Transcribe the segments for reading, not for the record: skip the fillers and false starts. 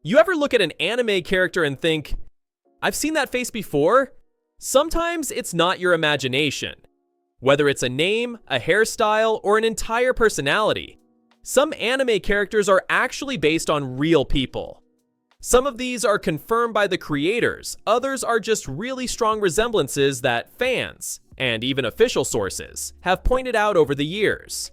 You ever look at an anime character and think, I've seen that face before? Sometimes it's not your imagination. Whether it's a name, a hairstyle, or an entire personality, some anime characters are actually based on real people. Some of these are confirmed by the creators, others are just really strong resemblances that fans, and even official sources, have pointed out over the years.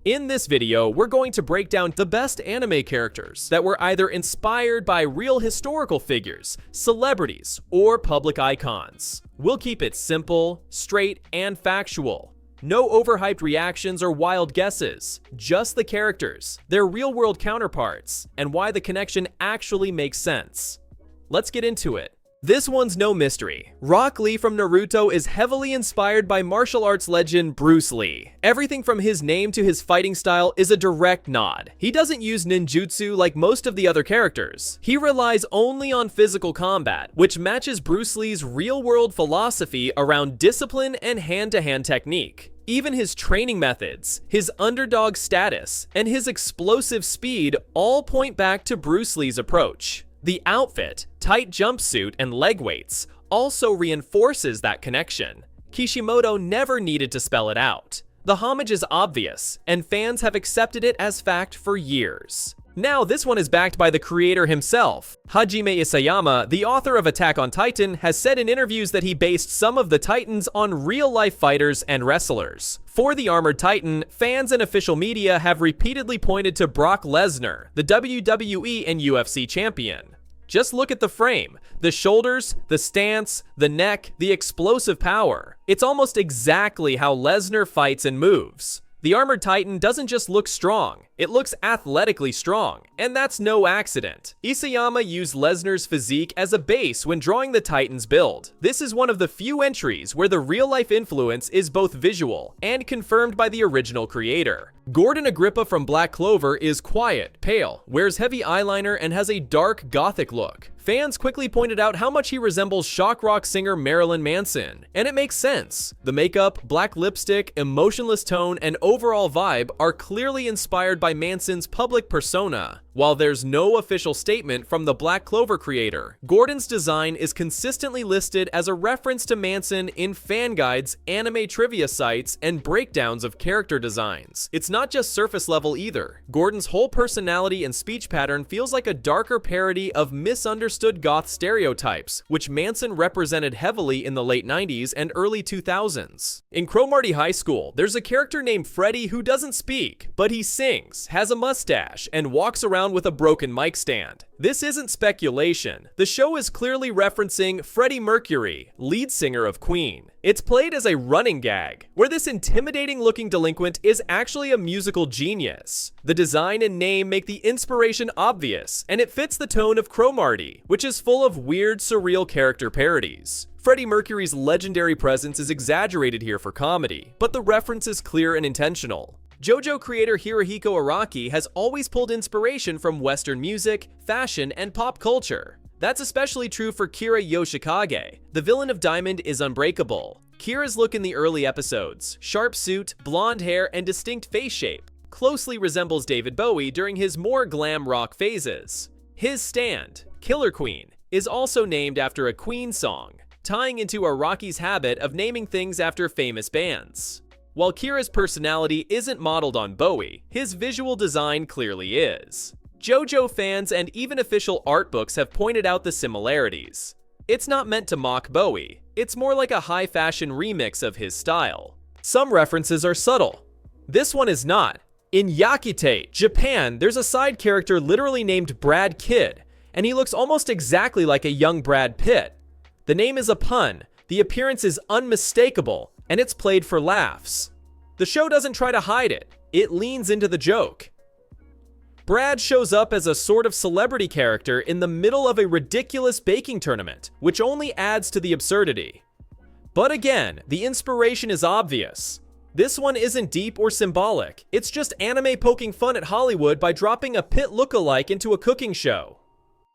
In this video, we're going to break down the best anime characters that were either inspired by real historical figures, celebrities, or public icons. We'll keep it simple, straight, and factual. No overhyped reactions or wild guesses, just the characters, their real-world counterparts, and why the connection actually makes sense. Let's get into it. This one's no mystery. Rock Lee from Naruto is heavily inspired by martial arts legend Bruce Lee. Everything from his name to his fighting style is a direct nod. He doesn't use ninjutsu like most of the other characters. He relies only on physical combat, which matches Bruce Lee's real-world philosophy around discipline and hand-to-hand technique. Even his training methods, his underdog status, and his explosive speed all point back to Bruce Lee's approach. The outfit, tight jumpsuit, and leg weights also reinforces that connection. Kishimoto never needed to spell it out. The homage is obvious, and fans have accepted it as fact for years. Now, this one is backed by the creator himself. Hajime Isayama, the author of Attack on Titan, has said in interviews that he based some of the Titans on real-life fighters and wrestlers. For the Armored Titan, fans and official media have repeatedly pointed to Brock Lesnar, the WWE and UFC champion. Just look at the frame, the shoulders, the stance, the neck, the explosive power. It's almost exactly how Lesnar fights and moves. The Armored Titan doesn't just look strong, it looks athletically strong, and that's no accident. Isayama used Lesnar's physique as a base when drawing the Titan's build. This is one of the few entries where the real-life influence is both visual and confirmed by the original creator. Gordon Agrippa from Black Clover is quiet, pale, wears heavy eyeliner, and has a dark, gothic look. Fans quickly pointed out how much he resembles shock rock singer Marilyn Manson, and it makes sense. The makeup, black lipstick, emotionless tone, and overall vibe are clearly inspired by Manson's public persona. While there's no official statement from the Black Clover creator, Gordon's design is consistently listed as a reference to Manson in fan guides, anime trivia sites, and breakdowns of character designs. It's not just surface level either. Gordon's whole personality and speech pattern feels like a darker parody of misunderstood goth stereotypes, which Manson represented heavily in the late 90s and early 2000s. In Cromartie High School, there's a character named Freddy who doesn't speak, but he sings, has a mustache, and walks around with a broken mic stand. This isn't speculation. The show is clearly referencing Freddie Mercury, lead singer of Queen. It's played as a running gag, where this intimidating-looking delinquent is actually a musical genius. The design and name make the inspiration obvious, and it fits the tone of Cromartie, which is full of weird, surreal character parodies. Freddie Mercury's legendary presence is exaggerated here for comedy, but the reference is clear and intentional. JoJo creator Hirohiko Araki has always pulled inspiration from Western music, fashion, and pop culture. That's especially true for Kira Yoshikage. The villain of Diamond is Unbreakable. Kira's look in the early episodes, sharp suit, blonde hair, and distinct face shape, closely resembles David Bowie during his more glam rock phases. His stand, Killer Queen, is also named after a Queen song, tying into Araki's habit of naming things after famous bands. While Kira's personality isn't modeled on Bowie, his visual design clearly is. JoJo fans and even official art books have pointed out the similarities. It's not meant to mock Bowie, it's more like a high-fashion remix of his style. Some references are subtle. This one is not. In Yakite, Japan, there's a side character literally named Brad Kidd, and he looks almost exactly like a young Brad Pitt. The name is a pun, the appearance is unmistakable, and it's played for laughs. The show doesn't try to hide it, it leans into the joke. Brad shows up as a sort of celebrity character in the middle of a ridiculous baking tournament, which only adds to the absurdity. But again, the inspiration is obvious. This one isn't deep or symbolic, it's just anime poking fun at Hollywood by dropping a Pitt lookalike into a cooking show.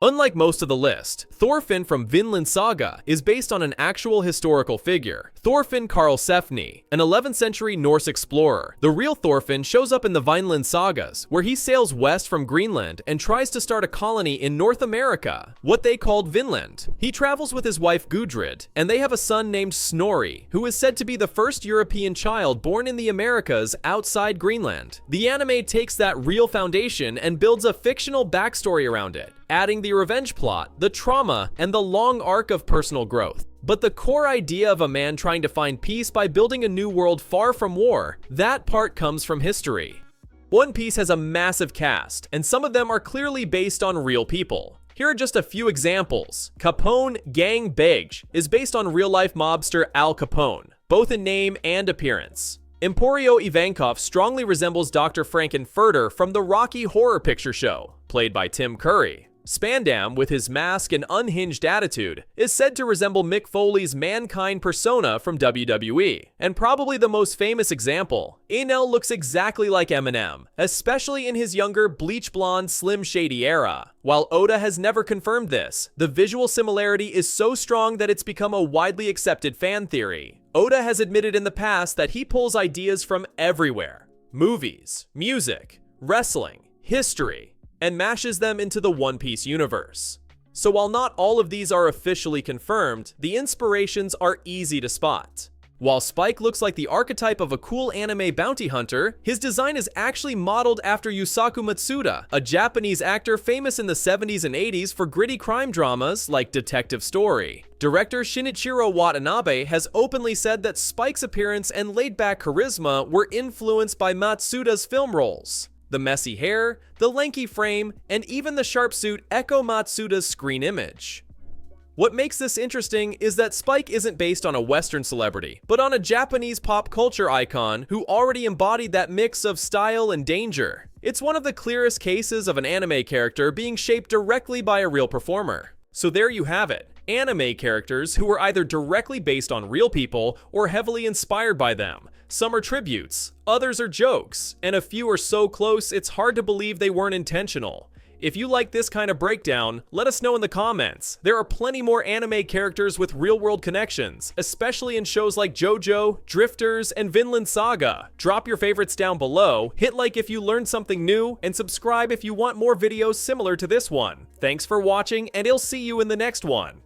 Unlike most of the list, Thorfinn from Vinland Saga is based on an actual historical figure, Thorfinn Karlsefni, an 11th century Norse explorer. The real Thorfinn shows up in the Vinland Sagas, where he sails west from Greenland and tries to start a colony in North America, what they called Vinland. He travels with his wife Gudrid, and they have a son named Snorri, who is said to be the first European child born in the Americas outside Greenland. The anime takes that real foundation and builds a fictional backstory around it, adding the revenge plot, the trauma, and the long arc of personal growth. But the core idea of a man trying to find peace by building a new world far from war, that part comes from history. One Piece has a massive cast, and some of them are clearly based on real people. Here are just a few examples. Capone Gang Bege is based on real-life mobster Al Capone, both in name and appearance. Emporio Ivankov strongly resembles Dr. Frankenfurter from the Rocky Horror Picture Show, played by Tim Curry. Spandam, with his mask and unhinged attitude, is said to resemble Mick Foley's Mankind persona from WWE. And probably the most famous example, Enel looks exactly like Eminem, especially in his younger bleach blonde Slim Shady era. While Oda has never confirmed this, the visual similarity is so strong that it's become a widely accepted fan theory. Oda has admitted in the past that he pulls ideas from everywhere: movies, music, wrestling, history, and mashes them into the One Piece universe. So while not all of these are officially confirmed, the inspirations are easy to spot. While Spike looks like the archetype of a cool anime bounty hunter, his design is actually modeled after Yusaku Matsuda, a Japanese actor famous in the 70s and 80s for gritty crime dramas like Detective Story. Director Shinichiro Watanabe has openly said that Spike's appearance and laid-back charisma were influenced by Matsuda's film roles. The messy hair, the lanky frame, and even the sharp suit echo Matsuda's screen image. What makes this interesting is that Spike isn't based on a Western celebrity, but on a Japanese pop culture icon who already embodied that mix of style and danger. It's one of the clearest cases of an anime character being shaped directly by a real performer. So there you have it. Anime characters who were either directly based on real people or heavily inspired by them. Some are tributes, others are jokes, and a few are so close it's hard to believe they weren't intentional. If you like this kind of breakdown, let us know in the comments. There are plenty more anime characters with real-world connections, especially in shows like JoJo, Drifters, and Vinland Saga. Drop your favorites down below, hit like if you learned something new, and subscribe if you want more videos similar to this one. Thanks for watching, and I'll see you in the next one.